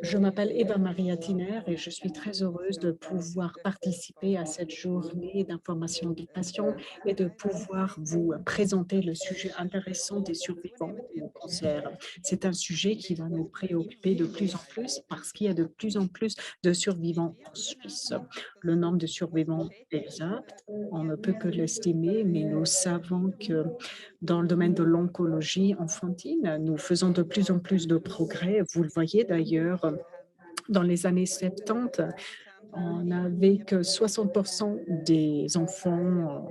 Je m'appelle Eva Maria Tiner et je suis très heureuse de pouvoir participer à cette journée d'information des patients et de pouvoir vous présenter le sujet intéressant des survivants au cancer. C'est un sujet qui va nous préoccuper de plus en plus parce qu'il y a de plus en plus de survivants en Suisse. Le nombre de survivants exact, on ne peut que l'estimer, mais nous savons que dans le domaine de l'oncologie enfantine, nous faisons de plus en plus de progrès. Vous le voyez d'ailleurs, dans les années 70, on n'avait que 60% des enfants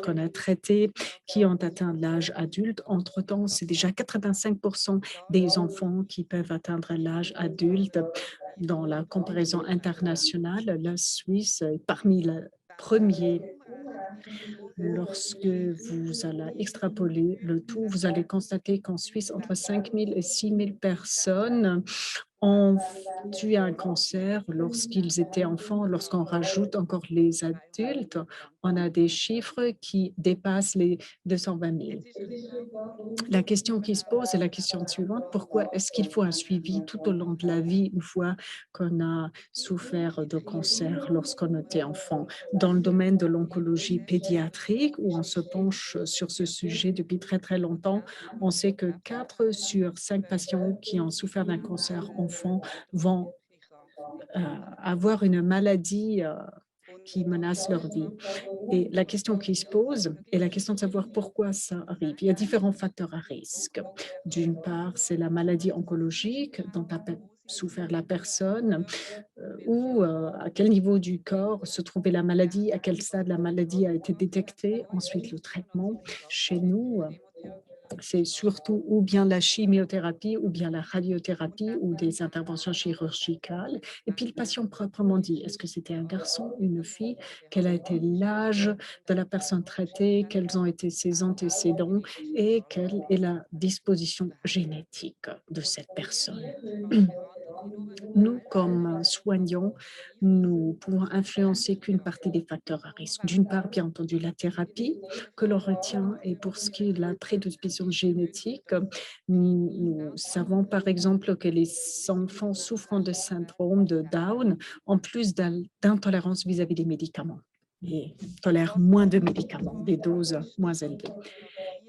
qu'on a traités qui ont atteint l'âge adulte. Entre-temps, c'est déjà 85% des enfants qui peuvent atteindre l'âge adulte. Dans la comparaison internationale, la Suisse est parmi les premiers. Lorsque vous allez extrapoler le tout, vous allez constater qu'en Suisse, entre 5 000 et 6 000 personnes ont eu un cancer lorsqu'ils étaient enfants. Lorsqu'on rajoute encore les adultes, on a des chiffres qui dépassent les 220 000. La question qui se pose est la question suivante: pourquoi est-ce qu'il faut un suivi tout au long de la vie une fois qu'on a souffert de cancer lorsqu'on était enfant? Dans le domaine de l'oncologie pédiatrique, où on se penche sur ce sujet depuis très très longtemps, on sait que 4 sur 5 patients qui ont souffert d'un cancer enfant vont avoir une maladie qui menace leur vie. Et la question qui se pose est la question de savoir pourquoi ça arrive. Il y a différents facteurs à risque. D'une part, c'est la maladie oncologique dont a souffert la personne, ou à quel niveau du corps se trouvait la maladie, à quel stade la maladie a été détectée, ensuite le traitement. Chez nous, c'est surtout ou bien la chimiothérapie ou bien la radiothérapie ou des interventions chirurgicales. Et puis le patient proprement dit, est-ce que c'était un garçon, une fille, quel a été l'âge de la personne traitée, quels ont été ses antécédents et quelle est la disposition génétique de cette personne. Nous, comme soignants, nous pouvons influencer qu'une partie des facteurs à risque. D'une part, bien entendu, la thérapie que l'on retient, et pour ce qui est de la prédisposition génétique, nous savons par exemple que les enfants souffrant de syndrome de Down ont plus d'intolérance vis-à-vis des médicaments et tolèrent moins de médicaments, des doses moins élevées.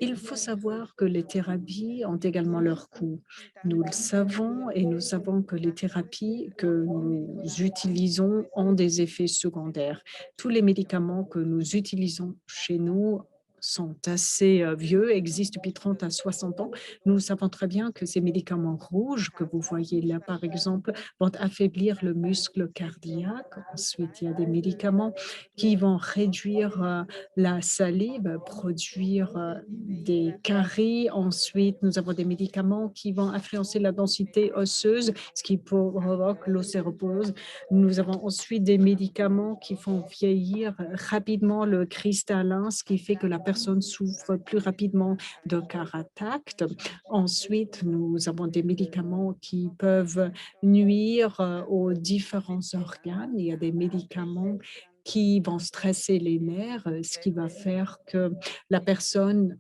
Il faut savoir que les thérapies ont également leur coût. Nous le savons et nous savons que les thérapies que nous utilisons ont des effets secondaires. Tous les médicaments que nous utilisons chez nous sont assez vieux, existent depuis 30 à 60 ans. Nous savons très bien que ces médicaments rouges que vous voyez là, par exemple, vont affaiblir le muscle cardiaque. Ensuite, il y a des médicaments qui vont réduire la salive, produire des caries. Ensuite, nous avons des médicaments qui vont influencer la densité osseuse, ce qui provoque l'océropose. Nous avons ensuite des médicaments qui font vieillir rapidement le cristallin, ce qui fait que la personne souffre plus rapidement de cataracte. Ensuite, nous avons des médicaments qui peuvent nuire aux différents organes. Il y a des médicaments qui vont stresser les nerfs, ce qui va faire que la personne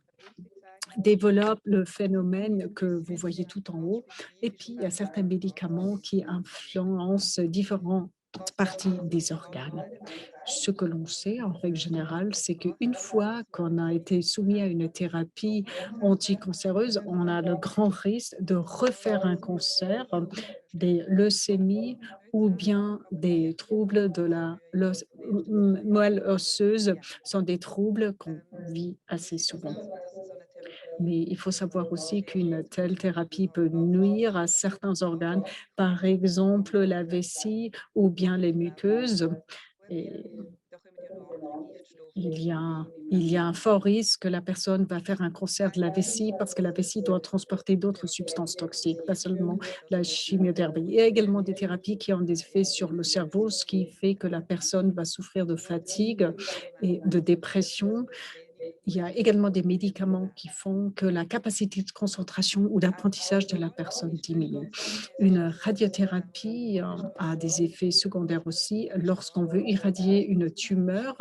développe le phénomène que vous voyez tout en haut. Et puis, il y a certains médicaments qui influencent différentes parties des organes. Ce que l'on sait en règle générale, c'est qu'une fois qu'on a été soumis à une thérapie anticancéreuse, on a le grand risque de refaire un cancer, des leucémies ou bien des troubles de la moelle osseuse sont des troubles qu'on vit assez souvent. Mais il faut savoir aussi qu'une telle thérapie peut nuire à certains organes, par exemple la vessie ou bien les muqueuses. Et il y a un fort risque que la personne va faire un cancer de la vessie parce que la vessie doit transporter d'autres substances toxiques, pas seulement la chimiothérapie. Il y a également des thérapies qui ont des effets sur le cerveau, ce qui fait que la personne va souffrir de fatigue et de dépression. Il y a également des médicaments qui font que la capacité de concentration ou d'apprentissage de la personne diminue. Une radiothérapie a des effets secondaires aussi. Lorsqu'on veut irradier une tumeur,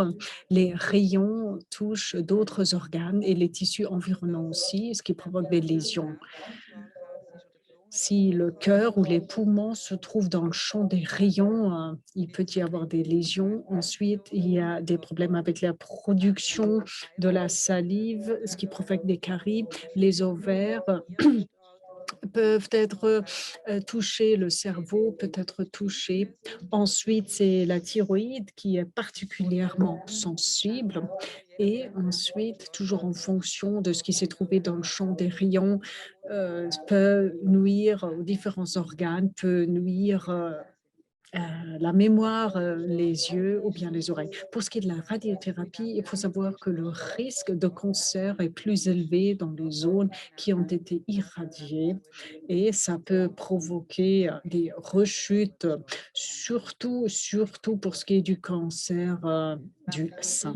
les rayons touchent d'autres organes et les tissus environnants aussi, ce qui provoque des lésions. Si le cœur ou les poumons se trouvent dans le champ des rayons, il peut y avoir des lésions. Ensuite, il y a des problèmes avec la production de la salive, ce qui provoque des caries. Les ovaires peuvent être touchés, le cerveau peut être touché. Ensuite, c'est la thyroïde qui est particulièrement sensible. Et ensuite, toujours en fonction de ce qui s'est trouvé dans le champ des rayons, peut nuire aux différents organes, peut nuire la mémoire, les yeux ou bien les oreilles. Pour ce qui est de la radiothérapie, il faut savoir que le risque de cancer est plus élevé dans les zones qui ont été irradiées et ça peut provoquer des rechutes, surtout pour ce qui est du cancer du sein.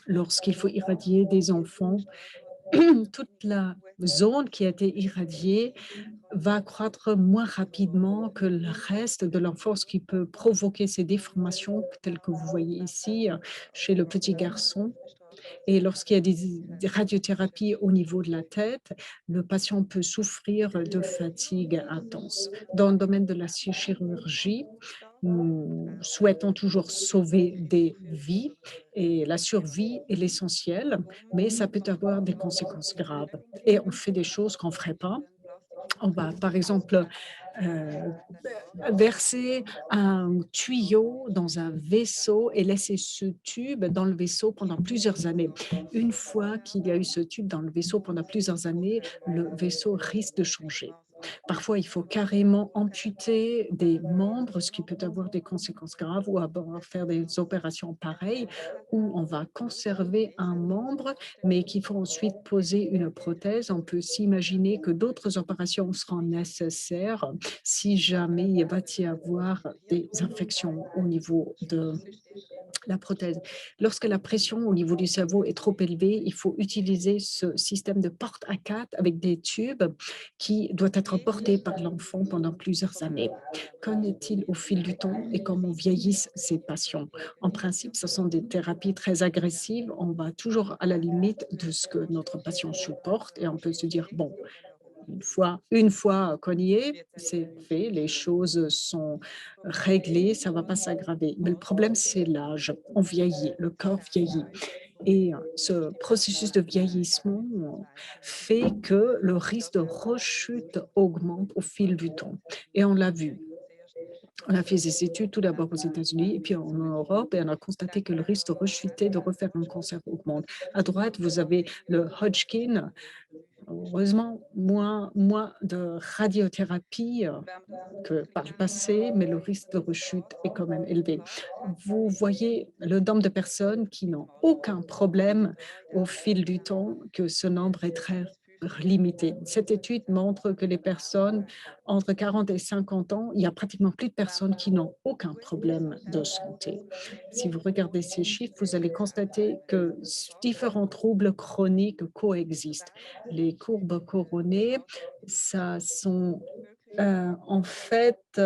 Lorsqu'il faut irradier des enfants, toute la zone qui a été irradiée va croître moins rapidement que le reste de l'enfant, ce qui peut provoquer ces déformations telles que vous voyez ici chez le petit garçon. Et lorsqu'il y a des radiothérapies au niveau de la tête, le patient peut souffrir de fatigue intense. Dans le domaine de la chirurgie, nous souhaitons toujours sauver des vies et la survie est l'essentiel, mais ça peut avoir des conséquences graves. Et on fait des choses qu'on ne ferait pas. On va, par exemple, heu, verser un tuyau dans un vaisseau et laisser ce tube dans le vaisseau pendant plusieurs années. Une fois qu'il y a eu ce tube dans le vaisseau pendant plusieurs années, le vaisseau risque de changer. Parfois, il faut carrément amputer des membres, ce qui peut avoir des conséquences graves ou avoir faire des opérations pareilles où on va conserver un membre mais qu'il faut ensuite poser une prothèse. On peut s'imaginer que d'autres opérations seront nécessaires si jamais il va y avoir des infections au niveau de la prothèse. Lorsque la pression au niveau du cerveau est trop élevée, il faut utiliser ce système de porte à 4 avec des tubes qui doit être porté par l'enfant pendant plusieurs années. Qu'en est-il au fil du temps et comment vieillissent ces patients? En principe, ce sont des thérapies très agressives. On va toujours à la limite de ce que notre patient supporte et on peut se dire, bon, une fois qu'on y est, c'est fait, les choses sont réglées, ça ne va pas s'aggraver. Mais le problème, c'est l'âge. On vieillit, le corps vieillit et ce processus de vieillissement fait que le risque de rechute augmente au fil du temps et on l'a vu. On a fait des études tout d'abord aux États-Unis et puis en Europe et on a constaté que le risque de rechuter, de refaire un cancer augmente. À droite, vous avez le Hodgkin. Heureusement, moins de radiothérapie que par le passé, mais le risque de rechute est quand même élevé. Vous voyez le nombre de personnes qui n'ont aucun problème au fil du temps, que ce nombre est très limité. Cette étude montre que les personnes entre 40 et 50 ans, il y a pratiquement plus de personnes qui n'ont aucun problème de santé. Si vous regardez ces chiffres, vous allez constater que différents troubles chroniques coexistent. Les courbes couronnées, ça sont en fait,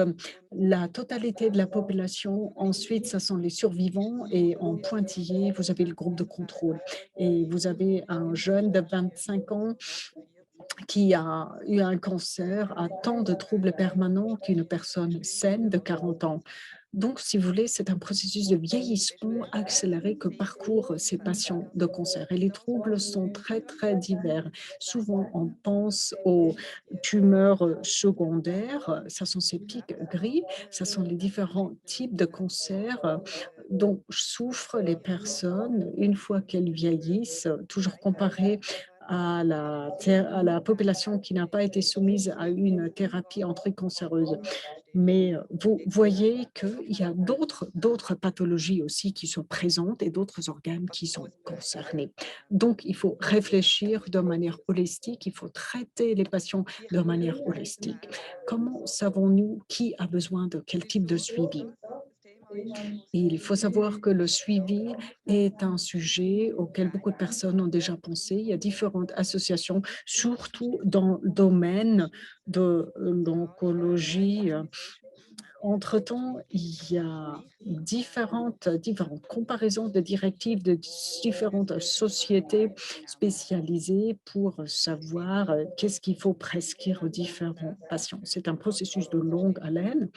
la totalité de la population. Ensuite, ça sont les survivants et en pointillé, vous avez le groupe de contrôle et vous avez un jeune de 25 ans qui a eu un cancer, a tant de troubles permanents qu'une personne saine de 40 ans. Donc, si vous voulez, c'est un processus de vieillissement accéléré que parcourent ces patients de cancer. Et les troubles sont très, très divers. Souvent, on pense aux tumeurs secondaires, ça sont ces pics gris, ça sont les différents types de cancers dont souffrent les personnes une fois qu'elles vieillissent, toujours comparé à la population qui n'a pas été soumise à une thérapie anticancéreuse. Mais vous voyez qu'il y a d'autres pathologies aussi qui sont présentes et d'autres organes qui sont concernés. Donc, il faut réfléchir de manière holistique, il faut traiter les patients de manière holistique. Comment savons-nous qui a besoin de quel type de suivi? Il faut savoir que le suivi est un sujet auquel beaucoup de personnes ont déjà pensé. Il y a différentes associations, surtout dans le domaine de l'oncologie Entre-temps, il y a différentes comparaisons de directives de différentes sociétés spécialisées pour savoir qu'est-ce qu'il faut prescrire aux différents patients. C'est un processus de longue haleine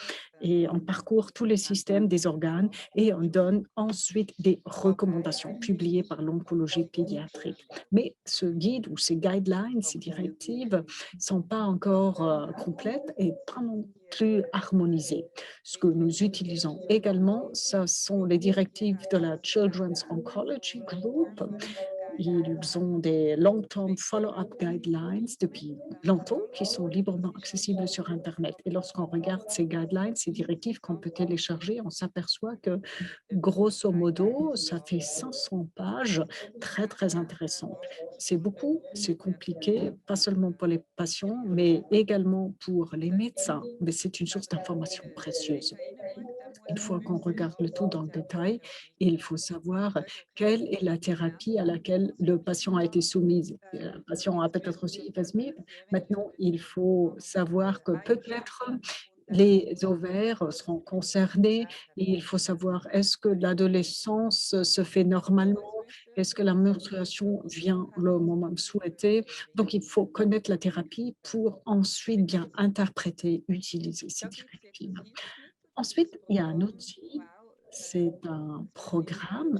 et on parcourt tous les systèmes des organes et on donne ensuite des recommandations publiées par l'oncologie pédiatrique. Mais ce guide ou ces guidelines, ces directives, sont pas encore complètes et pas non plus harmonisées. Ce que nous utilisons également, ce sont les directives de la Children's Oncology Group. Ils ont des long-term follow-up guidelines depuis longtemps qui sont librement accessibles sur Internet. Et lorsqu'on regarde ces guidelines, ces directives qu'on peut télécharger, on s'aperçoit que grosso modo, ça fait 500 pages très, très intéressantes. C'est beaucoup, c'est compliqué, pas seulement pour les patients, mais également pour les médecins. Mais c'est une source d'information précieuse. Une fois qu'on regarde le tout dans le détail, il faut savoir quelle est la thérapie à laquelle le patient a été soumis. Le patient a peut-être aussi hypasmie. Maintenant, il faut savoir que peut-être les ovaires seront concernés et il faut savoir est-ce que l'adolescence se fait normalement, est-ce que la menstruation vient le moment souhaité. Donc, il faut connaître la thérapie pour ensuite bien interpréter, utiliser ces directives. Ensuite, il y a un outil, c'est un programme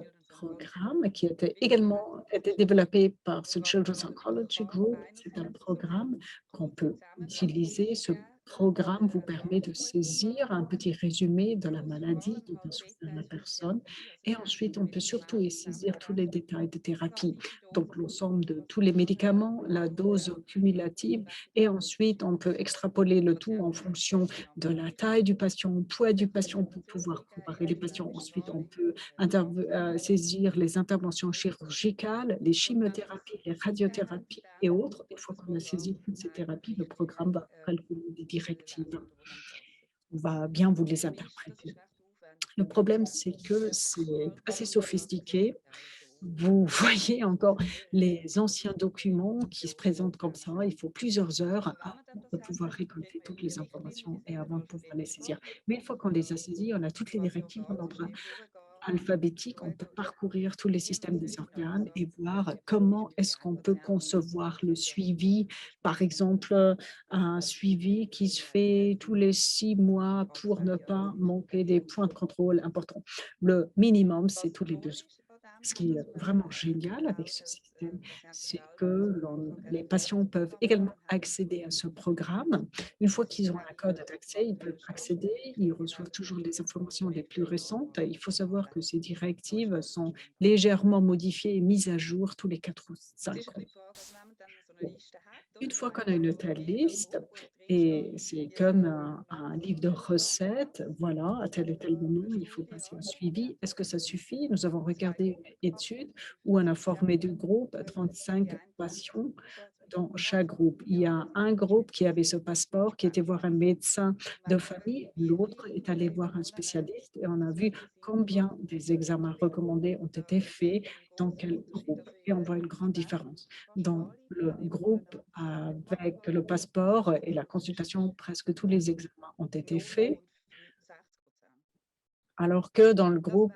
qui a également été développé par ce Children's Oncology Group. C'est un programme qu'on peut utiliser. Ce programme vous permet de saisir un petit résumé de la maladie dont a souffert la personne et ensuite on peut surtout y saisir tous les détails de thérapie, donc l'ensemble de tous les médicaments, la dose cumulative et ensuite on peut extrapoler le tout en fonction de la taille du patient, poids du patient pour pouvoir comparer les patients. Ensuite, on peut saisir les interventions chirurgicales, les chimiothérapies, les radiothérapies et autres. Une fois qu'on a saisi toutes ces thérapies, le programme va calculer des directives, on va bien vous les interpréter. Le problème, c'est que c'est assez sophistiqué. Vous voyez encore les anciens documents qui se présentent comme ça. Il faut plusieurs heures avant de pouvoir récolter toutes les informations et avant de pouvoir les saisir. Mais une fois qu'on les a saisies, on a toutes les directives en ordre alphabétique. On peut parcourir tous les systèmes des organes et voir comment est-ce qu'on peut concevoir le suivi. Par exemple, un suivi qui se fait tous les 6 mois pour ne pas manquer des points de contrôle importants. Le minimum, c'est tous les 2 ans. Ce qui est vraiment génial avec ce système, c'est que les patients peuvent également accéder à ce programme. Une fois qu'ils ont un code d'accès, ils peuvent accéder, ils reçoivent toujours les informations les plus récentes. Il faut savoir que ces directives sont légèrement modifiées et mises à jour tous les 4 ou 5 ans. Bon, une fois qu'on a une telle liste, et c'est comme un livre de recettes, voilà, à tel et tel moment, il faut passer au suivi. Est-ce que ça suffit? Nous avons regardé une étude où on a formé 2 groupes, 35 patients dans chaque groupe. Il y a un groupe qui avait ce passeport, qui était voir un médecin de famille, l'autre est allé voir un spécialiste et on a vu combien des examens recommandés ont été faits dans quel groupe. Et on voit une grande différence. Dans le groupe avec le passeport et la consultation, presque tous les examens ont été faits, alors que dans le groupe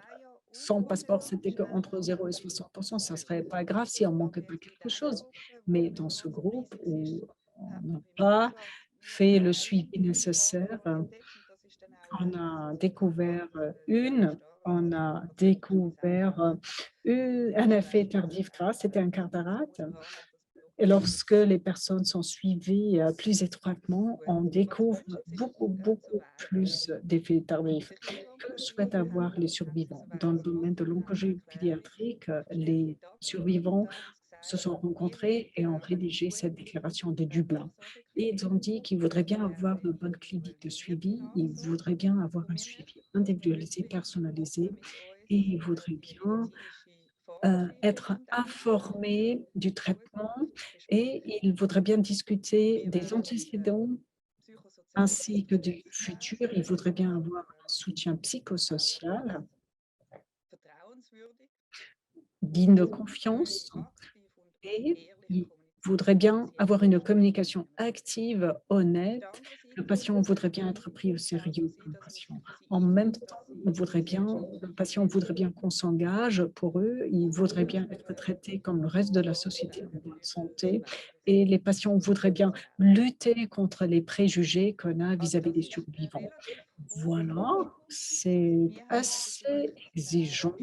sans passeport, c'était qu'entre 0 et 60%. Ça ne serait pas grave si on ne manquait pas quelque chose. Mais dans ce groupe où on n'a pas fait le suivi nécessaire, on a découvert on a découvert un effet tardif grave, c'était un cataracte. Et lorsque les personnes sont suivies plus étroitement, on découvre beaucoup, beaucoup plus d'effets tardifs. Que souhaitent avoir les survivants? Dans le domaine de l'oncologie pédiatrique, les survivants se sont rencontrés et ont rédigé cette déclaration de Dublin. Et ils ont dit qu'ils voudraient bien avoir de bonnes cliniques de suivi, ils voudraient bien avoir un suivi individualisé, personnalisé, et ils voudraient bien être informés du traitement et ils voudraient bien discuter des antécédents ainsi que du futur. Ils voudraient bien avoir un soutien psychosocial digne de confiance et ils voudrait bien avoir une communication active, honnête. Le patient voudrait bien être pris au sérieux comme patient. En même temps, le patient voudrait bien qu'on s'engage pour eux. Il voudrait bien être traité comme le reste de la société en bonne santé. Et les patients voudraient bien lutter contre les préjugés qu'on a vis-à-vis des survivants. Voilà, c'est assez exigeant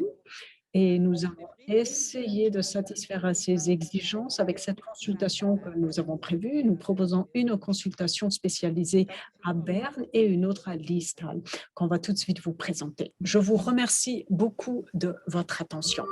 et nous allons essayer de satisfaire à ces exigences avec cette consultation que nous avons prévue. Nous proposons une consultation spécialisée à Berne et une autre à Liestal, qu'on va tout de suite vous présenter. Je vous remercie beaucoup de votre attention.